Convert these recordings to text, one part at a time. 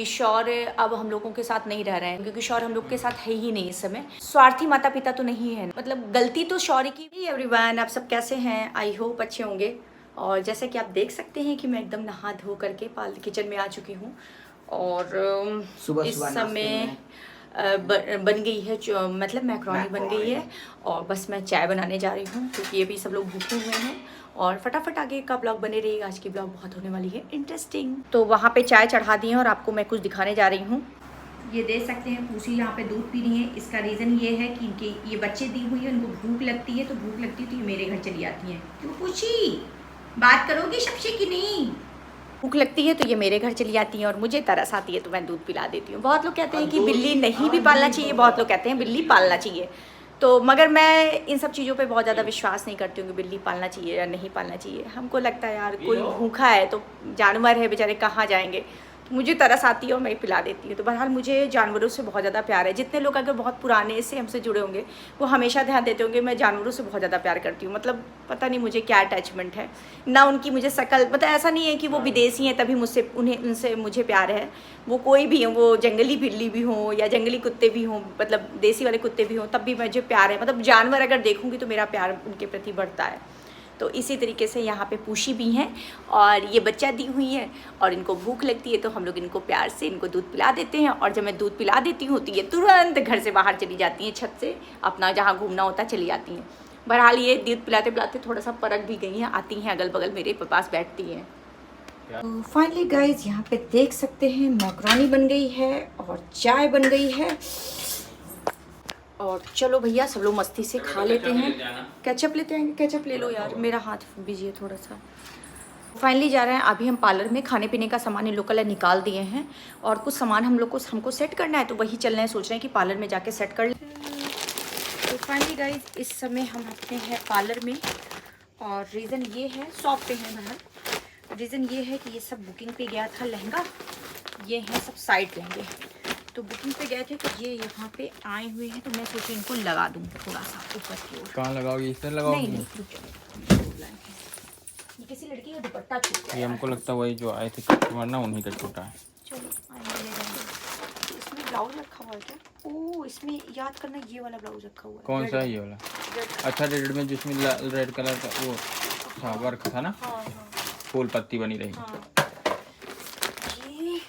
शौर्य अब हम लोगों के साथ नहीं रह रहे हैं क्योंकि शौर्य हम लोग के साथ है ही नहीं इस समय। स्वार्थी माता पिता तो नहीं है, मतलब गलती तो शौर्य की भी। एवरीवन, आप सब कैसे हैं? आई होप अच्छे होंगे। और जैसे कि आप देख सकते हैं कि मैं एकदम नहा धो करके किचन में आ चुकी हूँ और इस समय बन गई है मतलब मैक्रोनी बन गई है और बस मैं चाय बनाने जा रही हूँ क्योंकि ये भी सब लोग भूखे हुए हैं। और फटाफट आगे का ब्लॉग बने रहिएगा, आज की ब्लॉग बहुत होने वाली है इंटरेस्टिंग। तो वहाँ पे चाय चढ़ा दी है और आपको मैं कुछ दिखाने जा रही हूँ। ये देख सकते हैं पूसी यहाँ पे दूध पी रही है। इसका रीज़न ये है कि इनके ये बच्चे दी हुई है, उनको भूख लगती है तो ये मेरे घर चली आती हैं। क्यों पूछी, बात करोगी सबसे कि नहीं? भूख लगती है तो ये मेरे घर चली आती है और मुझे तरस आती है तो मैं दूध पिला देती हूँ। बहुत लोग कहते हैं कि बिल्ली नहीं भी पालना चाहिए, बहुत लोग कहते हैं बिल्ली पालना चाहिए। तो मगर मैं इन सब चीज़ों पे बहुत ज़्यादा विश्वास नहीं करती हूँ कि बिल्ली पालना चाहिए या नहीं पालना चाहिए। हमको लगता है यार कोई भूखा है तो जानवर है बेचारे, कहाँ जाएंगे। तो मुझे तरस आती है और मैं पिला देती हूँ। तो बहरहाल मुझे जानवरों से बहुत ज़्यादा प्यार है। जितने लोग अगर बहुत पुराने से हमसे जुड़े होंगे वो हमेशा ध्यान देते होंगे मैं जानवरों से बहुत ज़्यादा प्यार करती हूँ। मतलब पता नहीं मुझे क्या अटैचमेंट है ना उनकी मुझे शकल, मतलब ऐसा नहीं है कि वो विदेशी हैं तभी मुझसे उनसे मुझे प्यार है। वो कोई भी हो, वो जंगली बिल्ली भी हों या जंगली कुत्ते भी हों, मतलब देसी वाले कुत्ते भी हों, तब भी मुझे प्यार है। मतलब जानवर अगर देखूँगी तो मेरा प्यार उनके प्रति बढ़ता है। तो इसी तरीके से यहाँ पे पूशी भी हैं और ये बच्चा दी हुई है और इनको भूख लगती है तो हम लोग इनको प्यार से इनको दूध पिला देते हैं। और जब मैं दूध पिला देती हूँ तो ये तुरंत घर से बाहर चली जाती हैं, छत से अपना जहाँ घूमना होता चली जाती हैं। बहरहाल ये दूध पिलाते पिलाते थोड़ा सा परख भी गई हैं, आती हैं अगल बगल मेरे पास बैठती हैं। फाइनली गाइज यहाँ पे देख सकते हैं मैक्रोनी बन गई है और चाय बन गई है। और चलो भैया सब लोग मस्ती से खा लेते हैं। केचप लेते हैं, केचप ले लो यार, मेरा हाथ बिजी है थोड़ा सा। फाइनली जा रहे हैं अभी हम पार्लर में, खाने पीने का सामान इन लोग कल निकाल दिए हैं और कुछ सामान हमको सेट करना है तो वही चल रहे हैं, सोच रहे हैं कि पार्लर में जाके सेट कर लें। तो फाइनली गाइज इस समय हम अपने हैं पार्लर में और रीज़न ये है, शॉप पे हैं बाहर। रीज़न ये है कि ये सब बुकिंग पे गया था लहंगा, ये हैं सब साइड लहंगे, तो बुकिंग पे गए थे तो ये यहाँ पे आए हुए हैं तो मैं सोची इनको लगा दूँ थोड़ा सा ऊपर की ओर। कहाँ लगाओगी? इस तरह लगाओगी? नहीं, ये किसी लड़की का दुपट्टा छूट गया। ये हमको लगता है वही जो आए थे वरना उन्हीं का छोटा है। चलो आएंगे ले जाएंगे। इसमें ब्लाउज रखा हुआ है क्या? ओह, इसमें याद करना ये वाला ब्लाउज रखा हुआ है। कौन सा है ये वाला? अच्छा, रेड में जिसमें रेड कलर का वो था, वर्क था ना। हाँ, फूल पत्ती बनी रही। हाँ। ये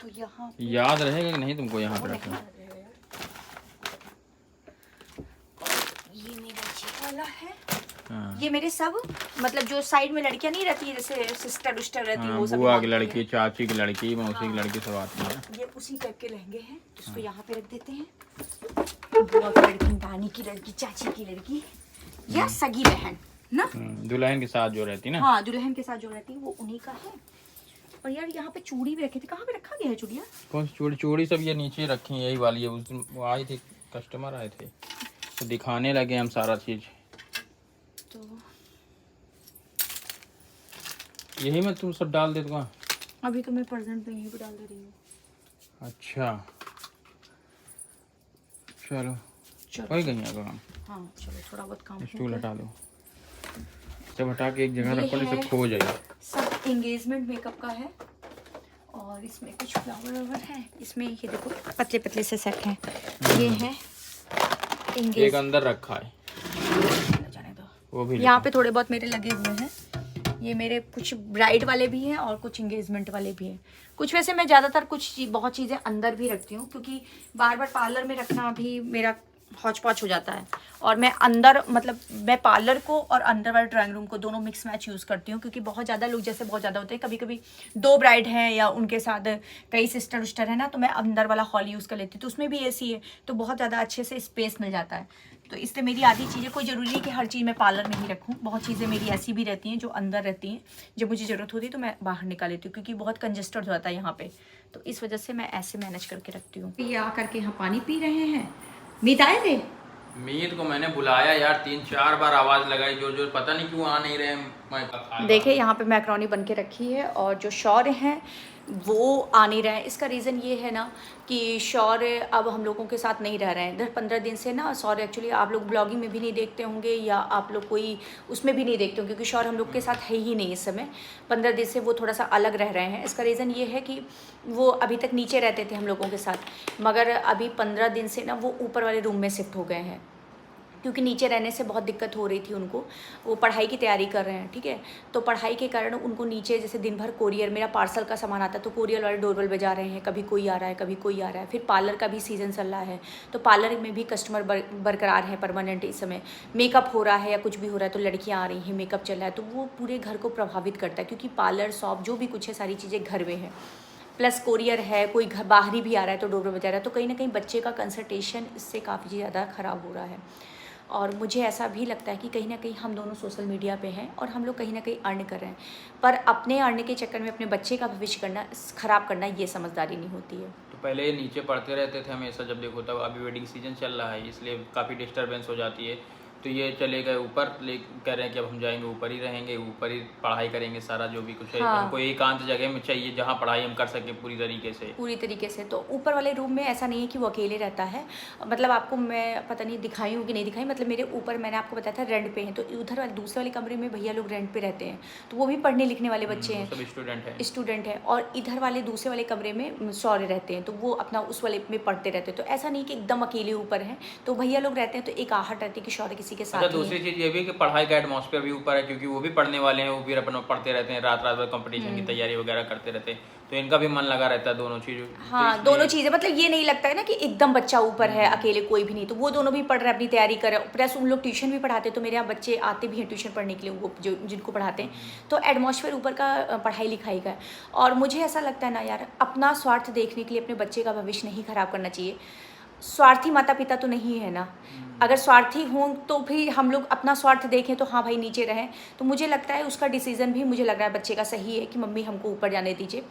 तो यहाँ याद रहेगा कि नहीं तुमको यहाँ पे रखना? ये मेरा जी वाला है। हाँ। ये मेरे सब मतलब जो साइड में लड़कियां नहीं रहती है जैसे सिस्टर उस्टर रहती है, वो सब बुआ की लड़की, चाची की लड़की, मौसी की लड़की सब आती है। ये उसी टाइप के लहंगे हैं, इसको यहाँ पे रख देते हैं। बुआ की लड़की, नानी की लड़की, चाची की लड़की या सगी बहन ना, दुल्हन के साथ जो रहती ना। हाँ, दुल्हन के साथ जो रहती है वो उन्हीं का है। और यार यहाँ पे चूड़ी भी रखी थी, कहाँ पे रखा गया है चूड़ियाँ? कौन सी चूड़ी? चूड़ी सब ये नीचे रखी है, यही वाली है। उस दिन वो आई थी, कस्टमर आए थे तो दिखाने लगे हम सारा चीज। तो यही में तुम सब डाल दे दूँगा। अभी तो मैं प्रेजेंट में यहीं पे डाल दे रही हूँ। अच्छा चलो चलो हो गई अगर हम। हाँ चलो, थोड़ा बहुत काम स्टूल हटा दो, सब हटा के एक जगह रखो, नहीं सब खो जाएगा। सब एंगेजमेंट मेकअप का है और इसमें कुछ फ्लावर ववर है। इसमें ये देखो पतले पतले से सेट हैं। ये है एक अंदर रखा है, जाने दो। वो भी यहाँ पे थोड़े बहुत मेरे लगे हुए हैं। ये मेरे कुछ ब्राइड वाले भी हैं और कुछ एंगेजमेंट वाले भी हैं। कुछ वैसे मैं ज़्यादातर बहुत चीज़ें अंदर भी रखती हूँ क्योंकि बार बार पार्लर में रखना भी मेरा हौच पौच हो जाता है। और मैं अंदर मतलब मैं पार्लर को और अंदर वाले ड्राइंग रूम को दोनों मिक्स मैच यूज़ करती हूँ क्योंकि बहुत ज़्यादा लोग जैसे बहुत ज़्यादा होते हैं, कभी कभी 2 ब्राइड हैं या उनके साथ कई सिस्टर उस्टर है ना, तो मैं अंदर वाला हॉल यूज़ कर लेती हूँ। तो उसमें भी एसी है तो बहुत ज़्यादा अच्छे से स्पेस मिल जाता है। तो इसलिए मेरी आधी चीज़ें, कोई ज़रूरी नहीं कि हर चीज़ मैं पार्लर में ही रखूँ। बहुत चीज़ें मेरी ऐसी भी रहती हैं जो अंदर रहती हैं, जब मुझे ज़रूरत होती है तो मैं बाहर निकाल लेती हूँ क्योंकि बहुत कंजेस्टेड हो जाता है यहाँ पे। तो इस वजह से मैं ऐसे मैनेज करके रखती हूँ। ये आकर के यहाँ पानी पी रहे हैं। मीत आए थे? मीत को मैंने बुलाया यार 3-4 बार, आवाज़ लगाई, जो पता नहीं क्यों आ नहीं रहे। देखिए यहाँ पे मैक्रोनी बन के रखी है और जो शौर्य हैं वो आ नहीं रहे हैं। इसका रीज़न ये है ना कि शौर्य अब हम लोगों के साथ नहीं रह रहे हैं। 10-15 दिन से ना शौर्य एक्चुअली आप लोग ब्लॉगिंग में भी नहीं देखते होंगे या आप लोग कोई उसमें भी नहीं देखते होंगे क्योंकि शौर्य हम लोग के साथ है ही नहीं इस समय। 15 दिन से वो थोड़ा सा अलग रह रहे हैं। इसका रीज़न ये है कि वो अभी तक नीचे रहते थे हम लोगों के साथ, मगर अभी 15 दिन से ना वो ऊपर वाले रूम में शिफ्ट हो गए हैं क्योंकि नीचे रहने से बहुत दिक्कत हो रही थी उनको। वो पढ़ाई की तैयारी कर रहे हैं, ठीक है। तो पढ़ाई के कारण उनको नीचे जैसे दिन भर कोरियर, मेरा पार्सल का सामान आता है तो कोरियर वाले डोरबेल बजा रहे हैं, कभी कोई आ रहा है कभी कोई आ रहा है। फिर पार्लर का भी सीज़न चल रहा है तो पार्लर में भी कस्टमर बरकरार है परमानेंट। इस समय मेकअप हो रहा है या कुछ भी हो रहा है तो लड़कियाँ आ रही हैं, मेकअप चल रहा है, तो वो पूरे घर को प्रभावित करता है क्योंकि पार्लर शॉप जो भी कुछ है सारी चीज़ें घर में है, प्लस कोरियर है, कोई घर बाहरी भी आ रहा है तो डोरबेल बजा रहा है। तो कहीं ना कहीं बच्चे का कंसंट्रेशन इससे काफ़ी ज़्यादा ख़राब हो रहा है। और मुझे ऐसा भी लगता है कि कहीं ना कहीं हम दोनों सोशल मीडिया पे हैं और हम लोग कहीं ना कहीं अर्न कर रहे हैं, पर अपने अर्न के चक्कर में अपने बच्चे का भविष्य करना, ख़राब करना, ये समझदारी नहीं होती है। तो पहले ये नीचे पढ़ते रहते थे हमेशा जब देखो तब। अभी वेडिंग सीजन चल रहा है इसलिए काफ़ी डिस्टर्बेंस हो जाती है, तो ये चले गए ऊपर। ले कह रहे हैं कि अब हम जाएंगे ऊपर ही रहेंगे, ऊपर ही पढ़ाई करेंगे, सारा जो भी कुछ है। हाँ। हमको एकांत जगह में चाहिए जहाँ पढ़ाई हम कर सकें पूरी तरीके से। तो ऊपर वाले रूम में ऐसा नहीं है कि वो अकेले रहता है। मतलब आपको मैं पता नहीं दिखाई हूँ कि नहीं दिखाई, मतलब मेरे ऊपर मैंने आपको बताया था रेंट पे हैं, तो उधर वाले दूसरे वाले कमरे में भैया लोग रेंट पे रहते हैं, तो वो भी पढ़ने लिखने वाले बच्चे हैं, सब स्टूडेंट है। और इधर वाले दूसरे वाले कमरे में शौर्य रहते हैं, तो वो अपना उस वाले में पढ़ते रहते हैं। तो ऐसा नहीं कि एकदम अकेले ऊपर हैं, तो भैया लोग रहते हैं तो एक आहट रहती है कि शौर्य किसी के साथ। दूसरी चीज़ ये भी कि पढ़ाई का एटमॉस्फेयर भी ऊपर है क्योंकि वो भी पढ़ने वाले हैं, वो भी अपना पढ़ते रहते हैं, रात रात भर कंपटीशन की तैयारी वगैरह करते रहते हैं, तो इनका भी मन लगा रहता है दोनों चीज़। हाँ, तो दोनों चीज़ें, मतलब ये नहीं लगता है ना कि एकदम बच्चा ऊपर है अकेले कोई भी नहीं, तो वो दोनों भी पढ़ रहे हैं, अपनी तैयारी कर रहे हैं। प्लस उन लोग ट्यूशन भी पढ़ाते हैं, तो मेरे यहाँ बच्चे आते भी हैं ट्यूशन पढ़ने के लिए, वो जो जिनको पढ़ाते हैं, तो एटमॉस्फेयर ऊपर का पढ़ाई लिखाई का है। और मुझे ऐसा लगता है ना यार, अपना स्वार्थ देखने के लिए अपने बच्चे का भविष्य नहीं खराब करना चाहिए। स्वार्थी माता पिता तो नहीं है ना। अगर स्वार्थी हों तो फिर हम लोग अपना स्वार्थ देखें तो हाँ भाई नीचे रहें, तो मुझे लगता है उसका डिसीज़न भी मुझे लग रहा है बच्चे का सही है कि मम्मी हमको ऊपर जाने दीजिए।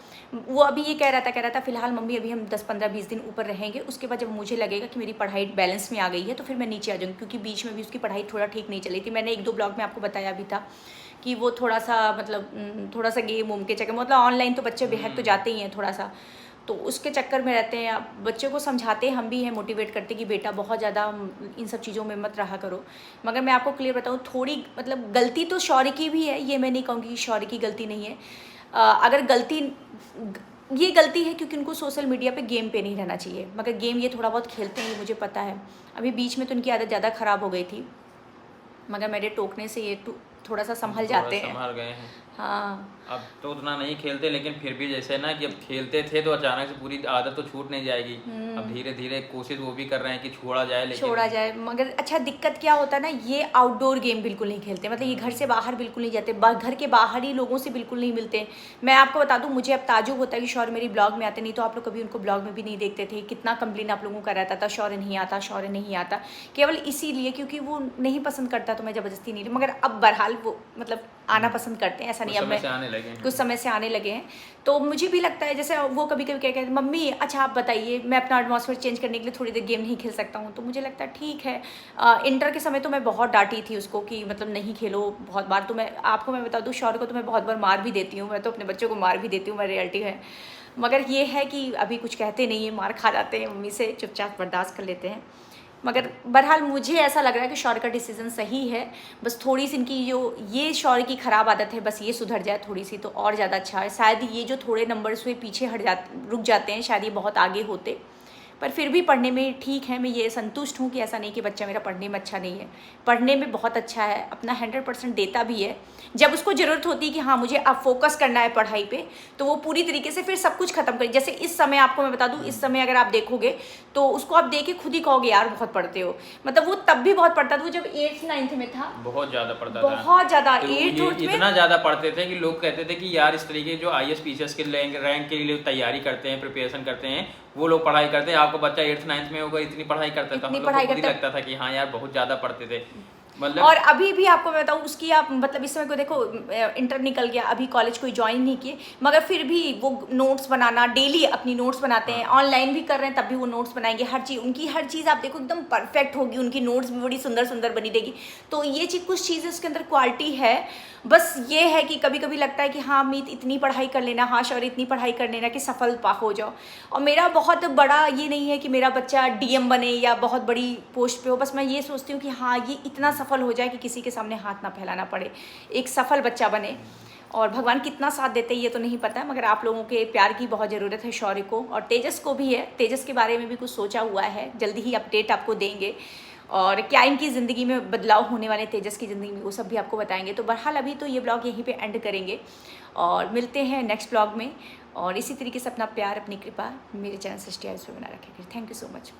वो अभी ये कह रहा था फिलहाल मम्मी अभी हम 10-15-20 दिन ऊपर रहेंगे, उसके बाद जब मुझे लगेगा कि मेरी पढ़ाई बैलेंस में आ गई है तो फिर मैं नीचे आ जाऊँगी, क्योंकि बीच में भी उसकी पढ़ाई थोड़ा ठीक नहीं चली थी। मैंने 1-2 ब्लॉग में आपको बताया भी था कि वो थोड़ा सा मतलब थोड़ा सा गेम वूम के चक्कर, मतलब ऑनलाइन तो बच्चे बेहद तो जाते ही हैं थोड़ा सा, तो उसके चक्कर में रहते हैं। बच्चों को समझाते हम भी हैं, मोटिवेट करते कि बेटा बहुत ज़्यादा इन सब चीज़ों में मत रहा करो। मगर मैं आपको क्लियर बताऊँ, थोड़ी मतलब गलती तो शौर्य की भी है, ये मैं नहीं कहूँगी कि शौर्य की गलती नहीं है। अगर गलती ये गलती है क्योंकि उनको सोशल मीडिया पे गेम पे नहीं रहना चाहिए, मगर गेम ये थोड़ा बहुत खेलते हैं, ये मुझे पता है। अभी बीच में तो उनकी आदत ज़्यादा ख़राब हो गई थी, मगर मेरे टोकने से ये थोड़ा सा संभल जाते हैं। संभल गए हैं। हाँ, अब तो उतना नहीं खेलते, लेकिन फिर भी जैसे ना कि अब खेलते थे तो अचानक से पूरी आदत तो छूट नहीं जाएगी। अब धीरे धीरे कोशिश वो भी कर रहे हैं कि छोड़ा जाए, लेकिन छोड़ा जाए। मगर अच्छा दिक्कत क्या होता है ना, ये आउटडोर गेम बिल्कुल नहीं खेलते, मतलब ये घर से बाहर बिल्कुल नहीं जाते, घर के बाहर ही लोगों से बिल्कुल नहीं मिलते। मैं आपको बता दूं, मुझे अब ताजुब होता है कि शौर्य मेरी ब्लॉग में आते, नहीं तो आप लोग कभी उनको ब्लॉग में भी नहीं देखते थे। कितना कंप्लेन आप लोगों का रहता था, शौर्य नहीं आता, शौर्य नहीं आता, केवल इसीलिए क्योंकि वो नहीं पसंद करता तो मैं ज़बरदस्ती नहीं। मगर अब बहरहाल वो मतलब आना पसंद करते हैं, ऐसा नहीं। अब मैं कुछ समय से आने लगे हैं, तो मुझे भी लगता है जैसे वो कभी कभी क्या कहते हैं, मम्मी अच्छा आप बताइए मैं अपना एटमॉस्फेयर चेंज करने के लिए थोड़ी देर गेम नहीं खेल सकता हूँ, तो मुझे लगता है ठीक है। इंटर के समय तो मैं बहुत डांटी थी उसको कि मतलब नहीं खेलो बहुत बार, तो मैं आपको मैं बता दूँ शौर्य को तो मैं बहुत बार मार भी देती हूँ, मैं तो अपने बच्चों को मार भी देती हूँ, मैं रियलिटी है। मगर ये है कि अभी कुछ कहते नहीं है, मार खा जाते हैं मम्मी से, चुपचाप बर्दाश्त कर लेते हैं। मगर बहरहाल मुझे ऐसा लग रहा है कि शौर्य का डिसीज़न सही है, बस थोड़ी सी इनकी जो ये शौर्य की ख़राब आदत है, बस ये सुधर जाए थोड़ी सी तो और ज़्यादा अच्छा है। शायद ये जो थोड़े नंबर्स हुए पीछे रुक जाते हैं, शायद ये बहुत आगे होते, पर फिर भी पढ़ने में ठीक है। मैं ये संतुष्ट हूँ कि ऐसा नहीं कि बच्चा मेरा पढ़ने में अच्छा नहीं है, पढ़ने में बहुत अच्छा है, अपना 100% देता भी है। जब उसको ज़रूरत होती है कि हाँ मुझे अब फोकस करना है पढ़ाई पे, तो वो पूरी तरीके से फिर सब कुछ खत्म करे। जैसे इस समय आपको मैं बता दूँ, इस समय अगर आप देखोगे तो उसको आप देखे खुद ही कहोगे यार बहुत पढ़ते हो, मतलब वो तब भी बहुत पढ़ता था। वो जब 8th-9th में था बहुत ज़्यादा पढ़ता था, बहुत ज़्यादा। तो 8th में इतना ज़्यादा पढ़ते थे कि लोग कहते थे कि यार इस तरीके जो IAS PCS के रैंक के लिए तैयारी करते हैं, प्रिपरेशन करते हैं, वो लोग पढ़ाई करते हैं। आपको बच्चा 8th-9th में होगा, इतनी पढ़ाई करता था, हम लोग को खुद ही लगता था कि हाँ यार बहुत ज़्यादा पढ़ते थे। मतलब और अभी भी आपको मैं बताऊँ उसकी, आप मतलब इस समय को देखो इंटर निकल गया, अभी कॉलेज कोई ज्वाइन नहीं किए, मगर फिर भी वो नोट्स बनाना, डेली अपनी नोट्स बनाते हैं, ऑनलाइन भी कर रहे हैं तब भी वो नोट्स बनाएंगे। हर चीज़ उनकी, हर चीज़ आप देखो एकदम परफेक्ट होगी, उनकी नोट्स भी बड़ी सुंदर सुंदर बनी देगी। तो ये चीज़, कुछ चीज़ें उसके अंदर क्वालिटी है बस ये है कि कभी कभी लगता है कि हाँ मीत इतनी पढ़ाई कर लेना, हाँ शौर्य इतनी पढ़ाई कर लेना कि सफल हो जाओ। और मेरा बहुत बड़ा ये नहीं है कि मेरा बच्चा डीएम बने या बहुत बड़ी पोस्ट पे हो, बस मैं ये सोचती हूँ कि हाँ ये इतना सफल हो जाए कि किसी के सामने हाथ ना फैलाना पड़े, एक सफल बच्चा बने। और भगवान कितना साथ देते हैं ये तो नहीं पता, मगर आप लोगों के प्यार की बहुत ज़रूरत है शौर्य को, और तेजस को भी है। तेजस के बारे में भी कुछ सोचा हुआ है, जल्दी ही अपडेट आपको देंगे, और क्या इनकी ज़िंदगी में बदलाव होने वाले तेजस की ज़िंदगी में वो सब भी आपको बताएंगे। तो बहरहाल अभी तो ये ब्लॉग यहीं पे एंड करेंगे और मिलते हैं नेक्स्ट ब्लॉग में। और इसी तरीके से अपना प्यार, अपनी कृपा मेरे चैनल सृष्टि आयुष पे बना रखेंगे। Thank you so much.